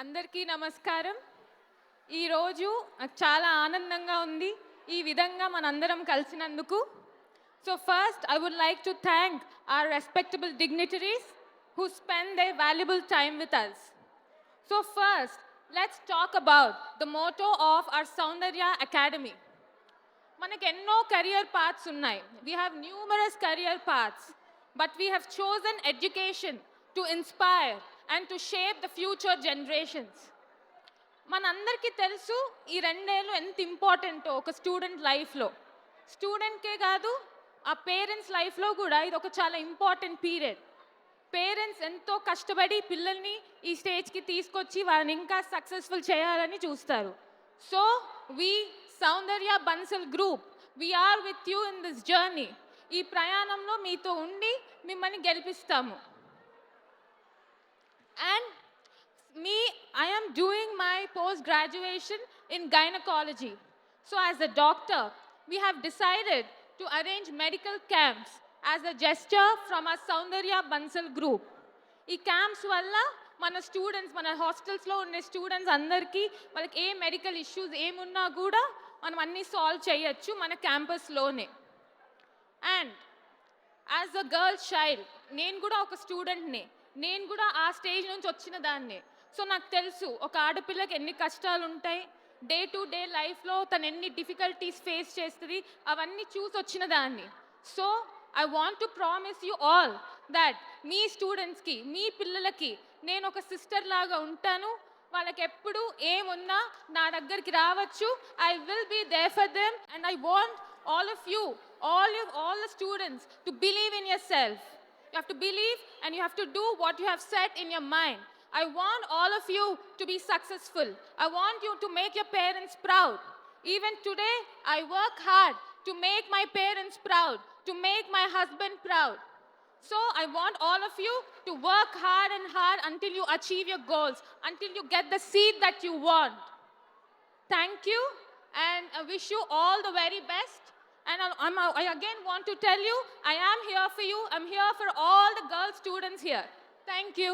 అందరికీ నమస్కారం. ఈరోజు నాకు చాలా ఆనందంగా ఉంది ఈ విధంగా మనందరం కలిసినందుకు. So first, I would like to thank our respectable dignitaries who spend their valuable time with us. So first, let's talk about the motto of our Soundarya Academy. మనకు ఎన్నో కెరియర్ పాత్స్ ఉన్నాయి. We have numerous career paths, but we have chosen education to inspire and to shape the future generations. మనందరికీ తెలుసు ఈ రెండేళ్ళు ఎంత ఇంపార్టెంటో ఒక స్టూడెంట్ లైఫ్లో. స్టూడెంట్కే కాదు, ఆ పేరెంట్స్ లైఫ్లో కూడా ఇది ఒక చాలా ఇంపార్టెంట్ పీరియడ్. పేరెంట్స్ ఎంతో కష్టపడి పిల్లల్ని ఈ స్టేజ్కి తీసుకొచ్చి వాళ్ళని ఇంకా సక్సెస్ఫుల్ చేయాలని చూస్తారు. So we Soundarya Bansal group, we are with you in this journey. ఈ ప్రయాణంలో మీతో ఉండి మిమ్మల్ని గెలిపిస్తాము. And I am doing my post-graduation in gynecology. So as a doctor, we have decided to arrange medical camps as a gesture from our Soundarya Bansal group. ఈ camps వల్ల మన students, మన హాస్టల్స్లో ఉండే స్టూడెంట్స్ అందరికీ వాళ్ళకి ఏ మెడికల్ ఇష్యూస్ ఏమున్నా కూడా మనం అన్నీ సాల్వ్ చేయొచ్చు మన క్యాంపస్లోనే. And as a girl child, నేను కూడా ఒక స్టూడెంట్నే, నేను కూడా ఆ స్టేజ్ నుంచి వచ్చిన దాన్నే. సో నాకు తెలుసు ఒక ఆడపిల్లకి ఎన్ని కష్టాలు ఉంటాయి, డే టు డే లైఫ్లో తను ఎన్ని డిఫికల్టీస్ ఫేస్ చేస్తుంది, అవన్నీ చూసి వచ్చిన దాన్ని. So I want to promise you all that మీ స్టూడెంట్స్కి, మీ పిల్లలకి నేను ఒక సిస్టర్ లాగా ఉంటాను. వాళ్ళకి ఎప్పుడు ఏమున్నా నా దగ్గరికి రావచ్చు. I will be there for them and I want all of you, all the students to believe in yourself. You have to believe and you have to do what you have set in your mind. I want all of you to be successful. I want you to make your parents proud. Even today, I work hard to make my parents proud, to make my husband proud. So I want all of you to work hard and hard until you achieve your goals, until you get the seat that you want. Thank you, and I wish you all the very best. And I again want to tell you, I am here for you. I'm here for all the girl students here. Thank you.